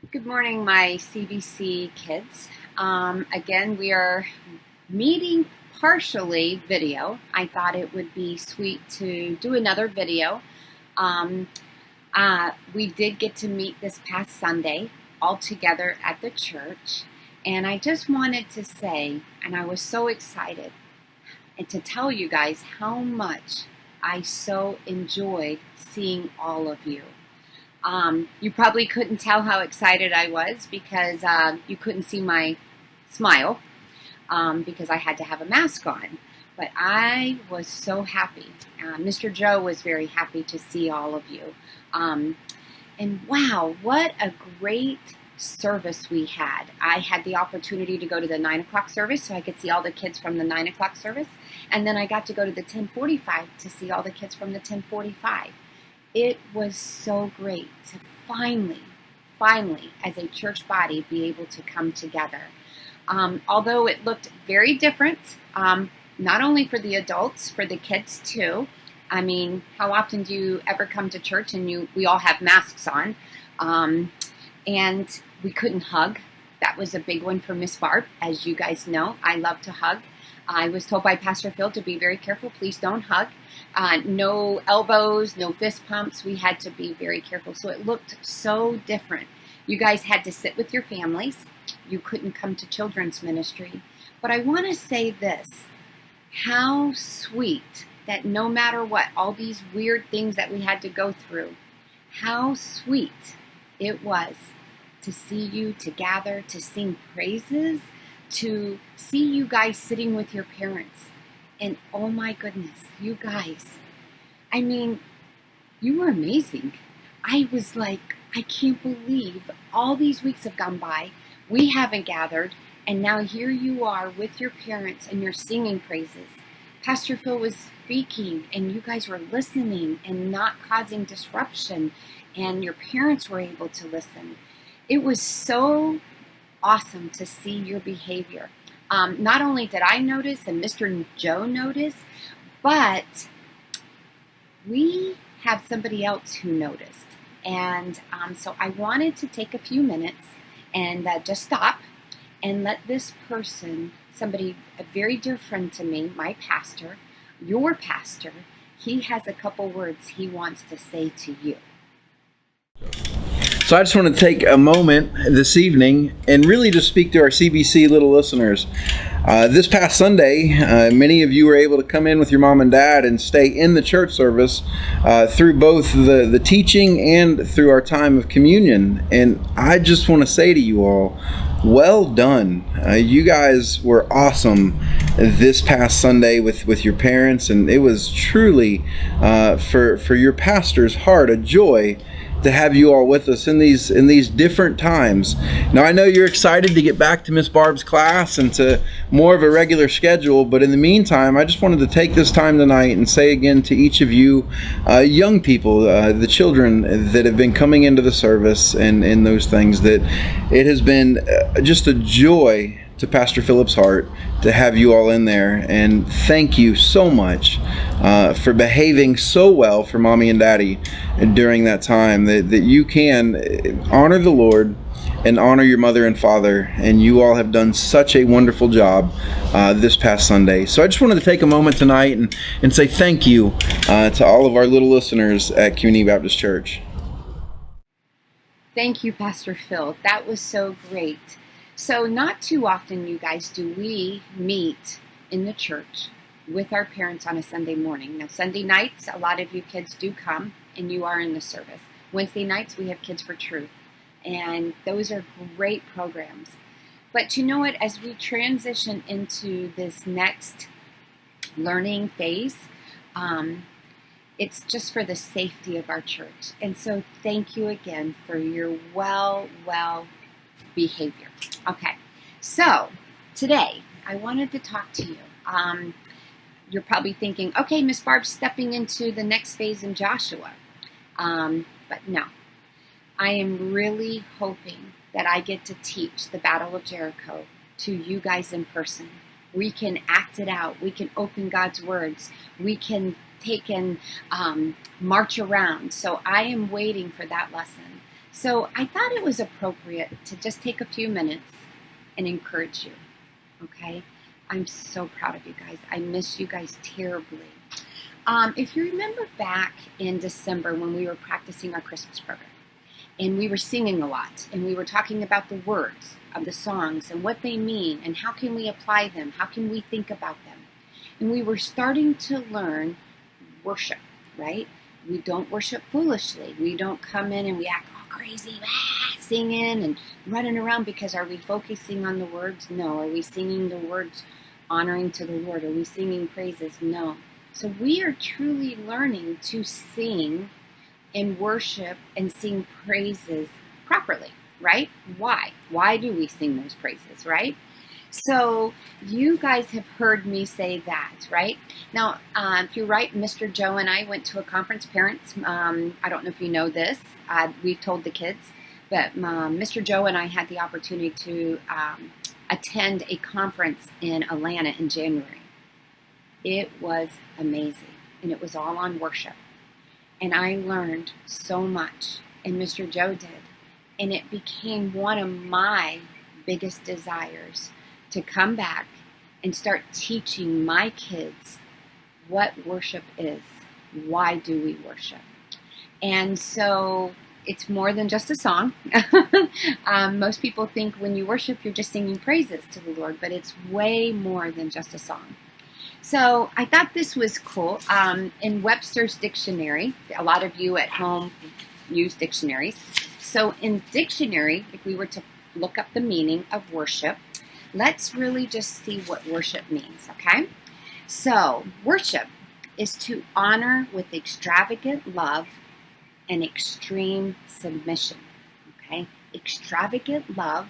Good morning, my CBC kids. Again, we are meeting partially video. I thought it would be sweet to do another video. Um, we did get to meet this past Sunday all together at the church. And I just wanted to say, and I was so excited, and to tell you guys how much I so enjoyed seeing all of you. You probably couldn't tell how excited I was because you couldn't see my smile because I had to have a mask on. But I was so happy. Mr. Joe was very happy to see all of you. And wow, what a great service we had. I had the opportunity to go to the 9 o'clock service so I could see all the kids from the 9 o'clock service. And then I got to go to the 10:45 to see all the kids from the 10:45. It was so great to finally, as a church body, be able to come together. Although it looked very different, not only for the adults, for the kids too. I mean, how often do you ever come to church and we all have masks on? And we couldn't hug. That was a big one for Miss Barb. As you guys know, I love to hug. I was told by Pastor Phil to be very careful. Please don't hug. No elbows, no fist pumps. We had to be very careful. So it looked so different. You guys had to sit with your families. You couldn't come to children's ministry. But I want to say this. How sweet that no matter what, all these weird things that we had to go through, how sweet it was to see you, to gather, to sing praises, to see you guys sitting with your parents. And oh my goodness, you guys, I mean, you were amazing. I was like, I can't believe all these weeks have gone by. We haven't gathered. And now here you are with your parents and you're singing praises. Pastor Phil was speaking and you guys were listening and not causing disruption. And your parents were able to listen. It was so awesome to see your behavior. Not only did I notice and Mr. Joe notice, but we have somebody else who noticed. And so I wanted to take a few minutes and just stop and let this person, somebody, a very dear friend to me, my pastor, your pastor, he has a couple words he wants to say to you. So I just want to take a moment this evening and really just speak to our CBC little listeners. This past Sunday, many of you were able to come in with your mom and dad and stay in the church service through both the teaching and through our time of communion. And I just want to say to you all, well done. You guys were awesome this past Sunday with your parents, and it was truly for your pastor's heart a joy to have you all with us in these different times. Now I know you're excited to get back to Miss Barb's class and to more of a regular schedule, but in the meantime, I just wanted to take this time tonight and say again to each of you young people, the children that have been coming into the service and those things, that it has been just a joy to Pastor Philip's heart to have you all in there, and thank you so much for behaving so well for Mommy and Daddy during that time, that you can honor the Lord and honor your mother and father, and you all have done such a wonderful job this past Sunday. So I just wanted to take a moment tonight and say thank you to all of our little listeners at Community Baptist Church. Thank you, Pastor Phil. That was so great. So not too often, you guys, do we meet in the church with our parents on a Sunday morning. Now, Sunday nights, a lot of you kids do come, and you are in the service. Wednesday nights, we have Kids for Truth, and those are great programs. But you know what? As we transition into this next learning phase, it's just for the safety of our church. And so thank you again for your well behavior. Okay, so today I wanted to talk to you. You're probably thinking, okay, Miss Barb's stepping into the next phase in Joshua. But no, I am really hoping that I get to teach the Battle of Jericho to you guys in person. We can act it out. We can open God's words. We can take and march around. So I am waiting for that lesson. So I thought it was appropriate to just take a few minutes and encourage you, okay? I'm so proud of you guys. I miss you guys terribly. If you remember back in December when we were practicing our Christmas program, and we were singing a lot, and we were talking about the words of the songs and what they mean, and how can we apply them, how can we think about them. And we were starting to learn worship, right? We don't worship foolishly. We don't come in and we act all crazy, singing and running around, because are we focusing on the words? No. Are we singing the words honoring to the Lord? Are we singing praises? No. So we are truly learning to sing and worship and sing praises properly, right? Why? Why do we sing those praises, right? So you guys have heard me say that, right? Now, if you're right, Mr. Joe and I went to a conference. Parents, I don't know if you know this. We've told the kids, but Mr. Joe and I had the opportunity to attend a conference in Atlanta in January. It was amazing, and it was all on worship. And I learned so much, and Mr. Joe did. And it became one of my biggest desires to come back and start teaching my kids what worship is. Why do we worship? And so it's more than just a song. Most people think when you worship, you're just singing praises to the Lord, but it's way more than just a song. So I thought this was cool. In Webster's dictionary, a lot of you at home use dictionaries. So in dictionary, if we were to look up the meaning of worship, let's really just see what worship means, okay? So worship is to honor with extravagant love and extreme submission, okay? Extravagant love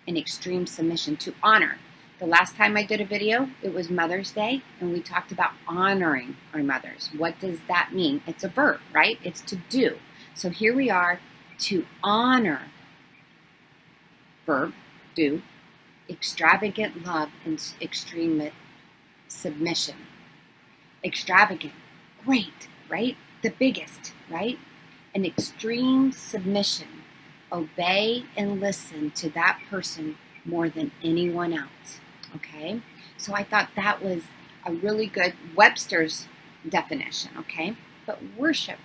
and extreme submission, to honor. The last time I did a video, it was Mother's Day, and we talked about honoring our mothers. What does that mean? It's a verb, right? It's to do. So here we are, to honor, verb, do, extravagant love and extreme submission. Extravagant, great, right? The biggest, right? An extreme submission. Obey and listen to that person more than anyone else. Okay? So I thought that was a really good Webster's definition, okay? But worship.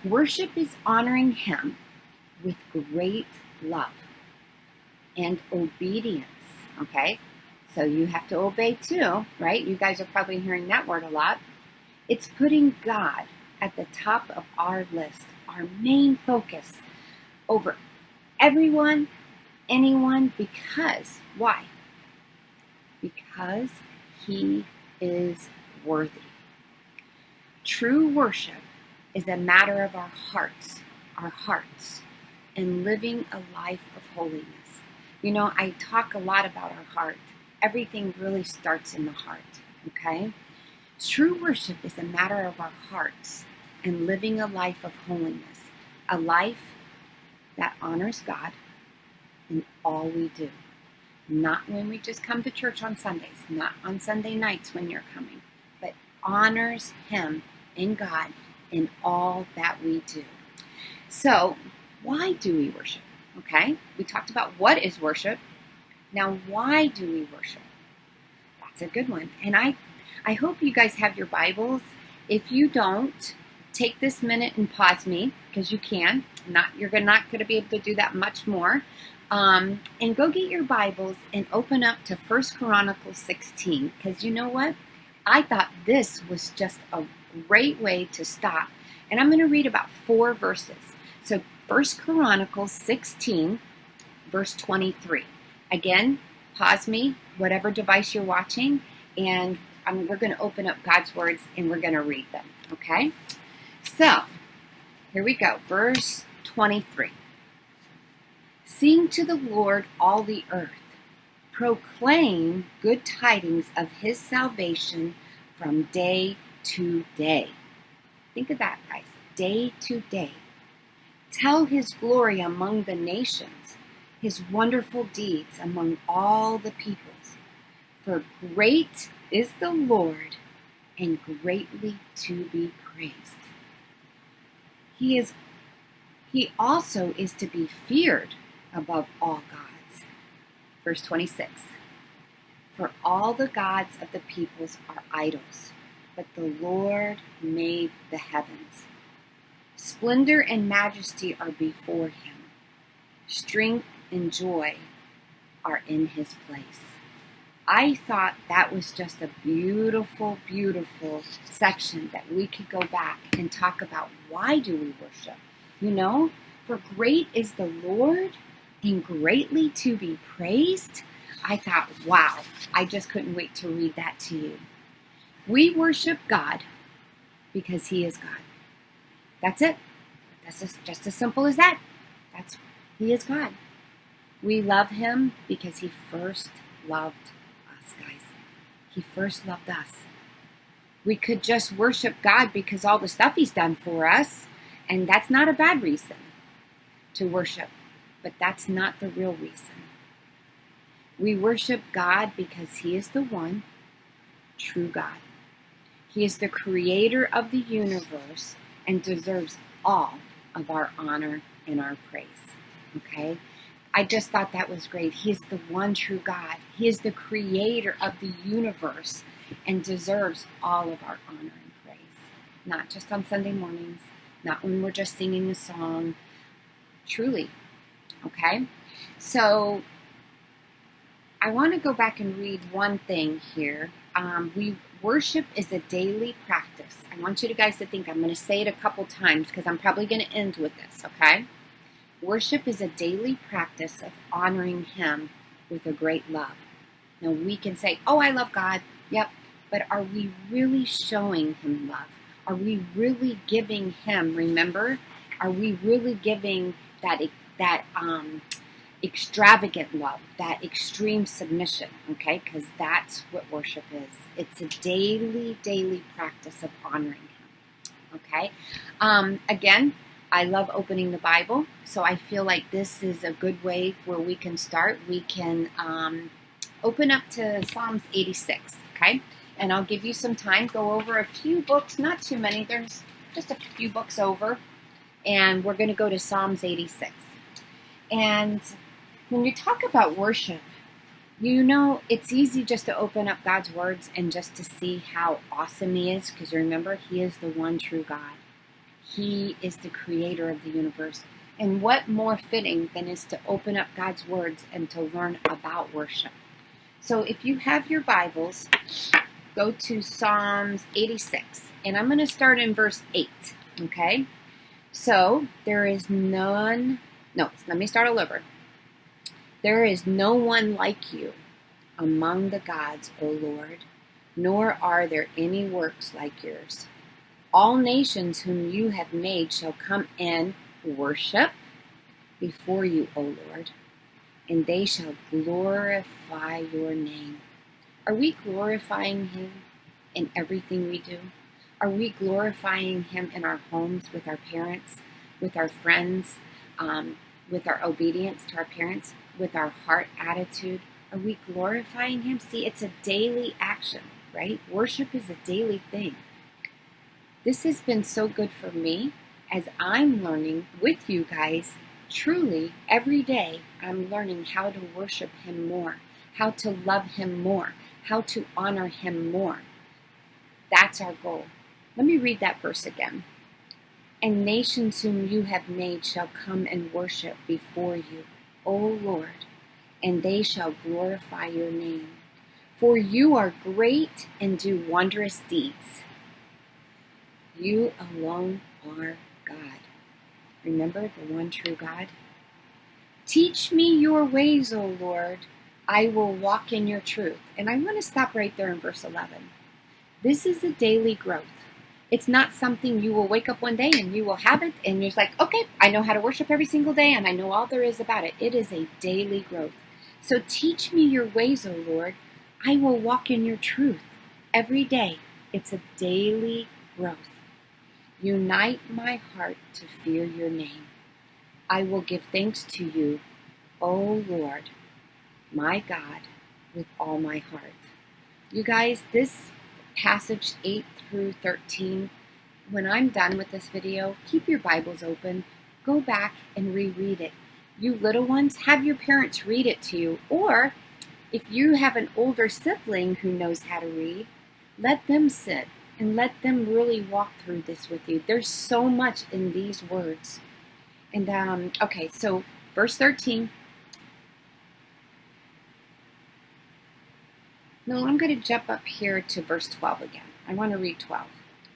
Worship is honoring Him with great love and obedience, okay? So you have to obey too, right? You guys are probably hearing that word a lot. It's putting God at the top of our list, our main focus over everyone, anyone, because, why? Because He is worthy. True worship is a matter of our hearts, and living a life of holiness. You know, I talk a lot about our heart. Everything really starts in the heart, okay? True worship is a matter of our hearts and living a life of holiness, a life that honors God in all we do. Not when we just come to church on Sundays, not on Sunday nights when you're coming, but honors Him in God in all that we do. So, why do we worship? Okay, we talked about what is worship. Now, why do we worship? That's a good one. And I hope you guys have your Bibles. If you don't, take this minute and pause me, because you can. You're not going to be able to do that much more. And go get your Bibles and open up to 1 Chronicles 16, because you know what? I thought this was just a great way to stop. And I'm going to read about 4 verses. So 1 Chronicles 16, verse 23. Again, pause me, whatever device you're watching, and we're going to open up God's words and we're going to read them, okay? So, here we go, verse 23. Sing to the Lord, all the earth. Proclaim good tidings of His salvation from day to day. Think of that, guys. Day to day. Tell His glory among the nations, His wonderful deeds among all the peoples. For great is the Lord, and greatly to be praised. He He also is to be feared above all gods. Verse 26. For all the gods of the peoples are idols, but the Lord made the heavens. Splendor and majesty are before him. Strength and joy are in his place. I thought that was just a beautiful, beautiful section that we could go back and talk about. Why do we worship? You know, for great is the Lord and greatly to be praised. I thought, wow, I just couldn't wait to read that to you. We worship God because he is God. That's it. That's just as simple as that. He is God. We love him because he first loved us, guys. He first loved us. We could just worship God because all the stuff he's done for us, and that's not a bad reason to worship, but that's not the real reason. We worship God because he is the one true God. He is the creator of the universe and deserves all of our honor and our praise. Okay? I just thought that was great. He is the one true God. He is the creator of the universe and deserves all of our honor and praise. Not just on Sunday mornings, not when we're just singing a song. Truly. Okay? So, I want to go back and read one thing here. Worship is a daily practice. I want you guys to think, I'm going to say it a couple times because I'm probably going to end with this, okay? Worship is a daily practice of honoring him with a great love. Now we can say, oh, I love God. Yep. But are we really showing him love? Are we really giving him, remember? Are we really giving that extravagant love, that extreme submission, okay? Because that's what worship is. It's a daily practice of honoring him, okay? Again, I love opening the Bible, so I feel like this is a good way where we can start. We can open up to Psalms 86, okay? And I'll give you some time, go over a few books, not too many, there's just a few books over, and we're going to go to Psalms 86. And when you talk about worship, you know, it's easy just to open up God's words and just to see how awesome he is, because remember, he is the one true God. He is the creator of the universe. And what more fitting than is to open up God's words and to learn about worship. So if you have your Bibles, go to Psalms 86. And I'm going to start in verse 8, okay? So, let me start all over. There is no one like you among the gods, O Lord, nor are there any works like yours. All nations whom you have made shall come and worship before you, O Lord, and they shall glorify your name. Are we glorifying him in everything we do? Are we glorifying him in our homes with our parents, with our friends, with our obedience to our parents, with our heart attitude? Are we glorifying him? See, it's a daily action, right? Worship is a daily thing. This has been so good for me as I'm learning with you guys. Truly, every day I'm learning how to worship him more, how to love him more, how to honor him more. That's our goal. Let me read that verse again. And nations whom you have made shall come and worship before you, O Lord, and they shall glorify your name. For you are great and do wondrous deeds. You alone are God. Remember the one true God? Teach me your ways, O Lord. I will walk in your truth. And I want to stop right there in verse 11. This is a daily growth. It's not something you will wake up one day and you will have it and you're just like, okay, I know how to worship every single day and I know all there is about it. It is a daily growth. So teach me your ways, O Lord. I will walk in your truth every day. It's a daily growth. Unite my heart to fear your name. I will give thanks to you, O Lord, my God, with all my heart. You guys, this passage 8 through 13, when I'm done with this video, keep your Bibles open. go back and reread it. You little ones, have your parents read it to you. Or if you have an older sibling who knows how to read, let them sit and let them really walk through this with you. There's so much in these words. And okay, so verse 13. No, I'm going to jump up here to verse 12 again. I want to read 12.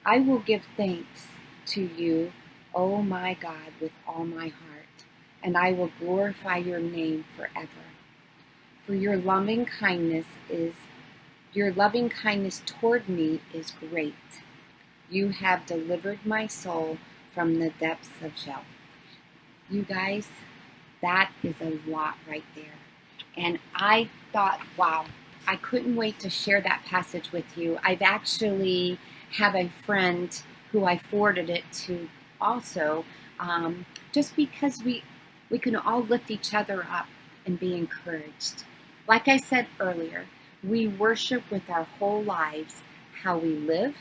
I will give thanks to you, O my God, with all my heart, and I will glorify your name forever. For your loving kindness toward me is great. You have delivered my soul from the depths of Sheol. You guys, that is a lot right there. And I thought, wow, I couldn't wait to share that passage with you. I've actually have a friend who I forwarded it to also, just because we can all lift each other up and be encouraged. Like I said earlier, we worship with our whole lives, how we live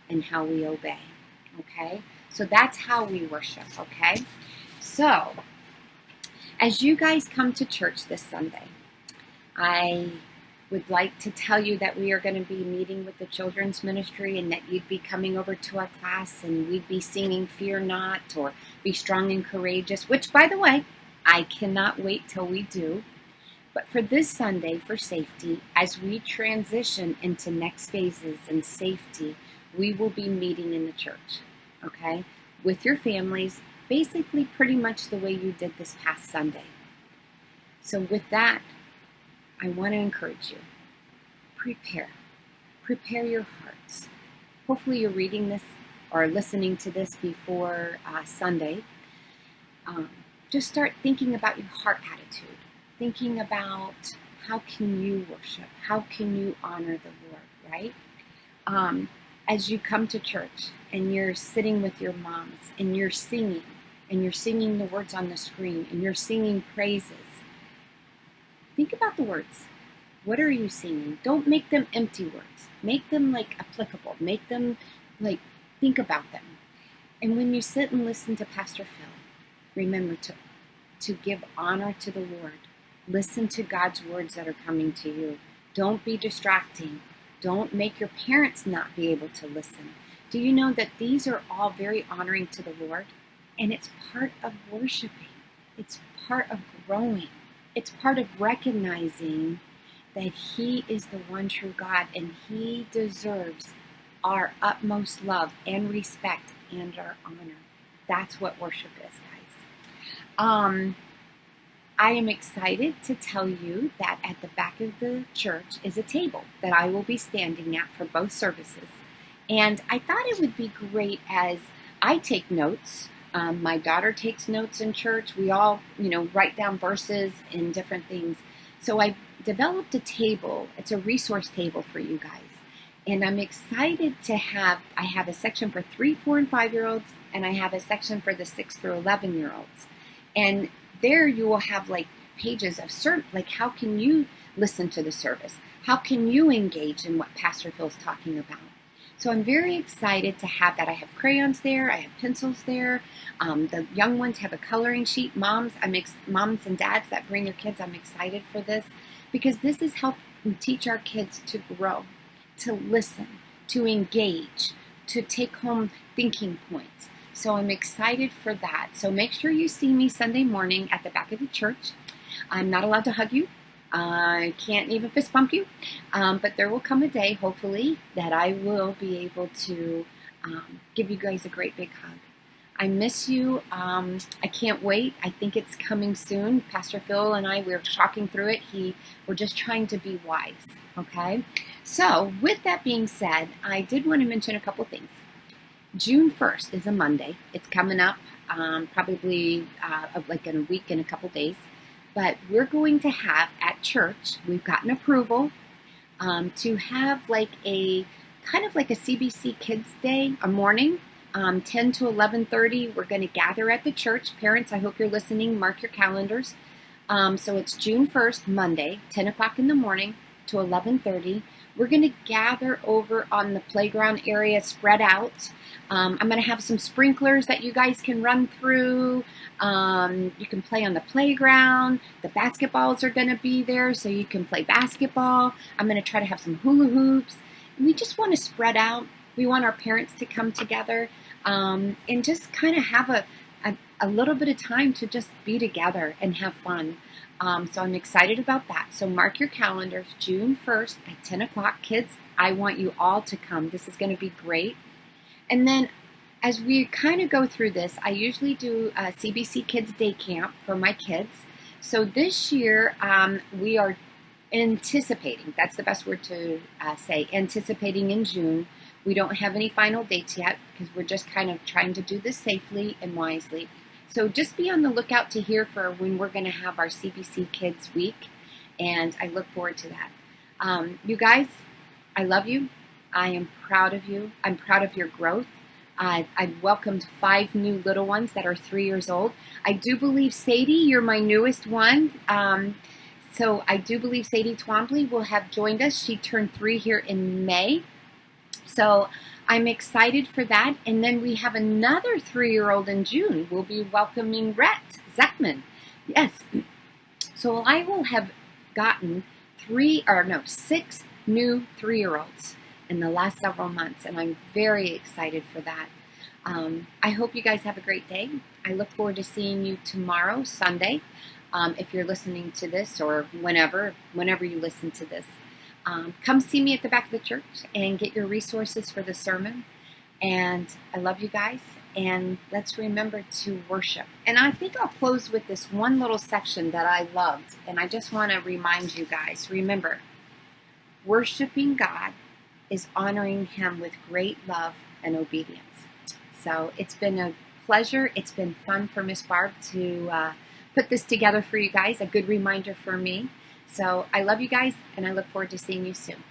and how we obey, okay? So that's how we worship, okay? So, as you guys come to church this Sunday, I would like to tell you that we are going to be meeting with the children's ministry and that you'd be coming over to our class and we'd be singing Fear Not or Be Strong and Courageous, which, by the way, I cannot wait till we do. But for this Sunday, for safety, as we transition into next phases and safety, we will be meeting in the church, okay, with your families, basically pretty much the way you did this past Sunday. So with that, I want to encourage you. Prepare your hearts. Hopefully you're reading this or listening to this before Sunday. Just start thinking about your heart attitude. Thinking about how can you worship? How can you honor the Lord, right? As you come to church and you're sitting with your moms and you're singing the words on the screen and you're singing praises, think about the words. What are you singing? Don't make them empty words. Make them like applicable. Make them like think about them. And when you sit and listen to Pastor Phil, remember to give honor to the Lord. Listen to God's words that are coming to you. Don't be distracting. Don't make your parents not be able to listen. Do you know that these are all very honoring to the Lord? And it's part of worshiping. It's part of growing. It's part of recognizing that He is the one true God and He deserves our utmost love and respect and our honor. That's what worship is, guys. I am excited to tell you that at the back of the church is a table that I will be standing at for both services. And I thought it would be great as I take notes. My daughter takes notes in church. We all, write down verses and different things. So I developed a table. It's a resource table for you guys. And I'm excited to I have a section for 3, 4, and 5-year-olds, and I have a section for the 6 through 11-year-olds. And there you will have like pages of like how can you listen to the service? How can you engage in what Pastor Phil's talking about? So I'm very excited to have that. I have crayons there. I have pencils there. The young ones have a coloring sheet. Moms and dads that bring your kids, I'm excited for this because this is helping teach our kids to grow, to listen, to engage, to take home thinking points. So I'm excited for that. So make sure you see me Sunday morning at the back of the church. I'm not allowed to hug you. I can't even fist bump you. But there will come a day, hopefully, that I will be able to give you guys a great big hug. I miss you. I can't wait. I think it's coming soon. Pastor Phil and I, we're talking through it. We're just trying to be wise, okay? So with that being said, I did want to mention a couple things. June 1st is a Monday. It's coming up probably like in a week and a couple days. But we're going to have at church, we've gotten approval to have like a kind of like a CBC Kids Day, a morning, 10 to 11:30. We're going to gather at the church. Parents, I hope you're listening. Mark your calendars. So it's June 1st, Monday, 10 o'clock in the morning to 11:30. we're going to gather over on the playground area, spread out. I'm going to have some sprinklers that you guys can run through. You can play on the playground. The basketballs are going to be there, so you can play basketball. I'm going to try to have some hula hoops. And we just want to spread out. We want our parents to come together and just kind of have a little bit of time to just be together and have fun. So I'm excited about that. So mark your calendars, June 1st at 10 o'clock. Kids, I want you all to come. This is going to be great. And then as we kind of go through this, I usually do a CBC Kids Day Camp for my kids. So this year we are anticipating, that's the best word to say, anticipating in June. We don't have any final dates yet because we're just kind of trying to do this safely and wisely. So just be on the lookout to hear for when we're going to have our CBC Kids Week, and I look forward to that. You guys, I love you. I am proud of you. I'm proud of your growth. I've welcomed 5 new little ones that are 3 years old. I do believe, Sadie, you're my newest one. So I do believe Sadie Twombly will have joined us. She turned 3 here in May. So I'm excited for that. And then we have another 3-year-old in June. We'll be welcoming Rhett Zeckman. Yes. So I will have gotten 6 new 3-year-olds in the last several months, and I'm very excited for that. I hope you guys have a great day. I look forward to seeing you tomorrow, Sunday, if you're listening to this, or whenever you listen to this. Come see me at the back of the church and get your resources for the sermon. And I love you guys, and let's remember to worship. And I think I'll close with this one little section that I loved, and I just want to remind you guys, remember, worshiping God is honoring Him with great love and obedience. So it's been a pleasure. It's been fun for Miss Barb to put this together for you guys, a good reminder for me. So I love you guys, and I look forward to seeing you soon.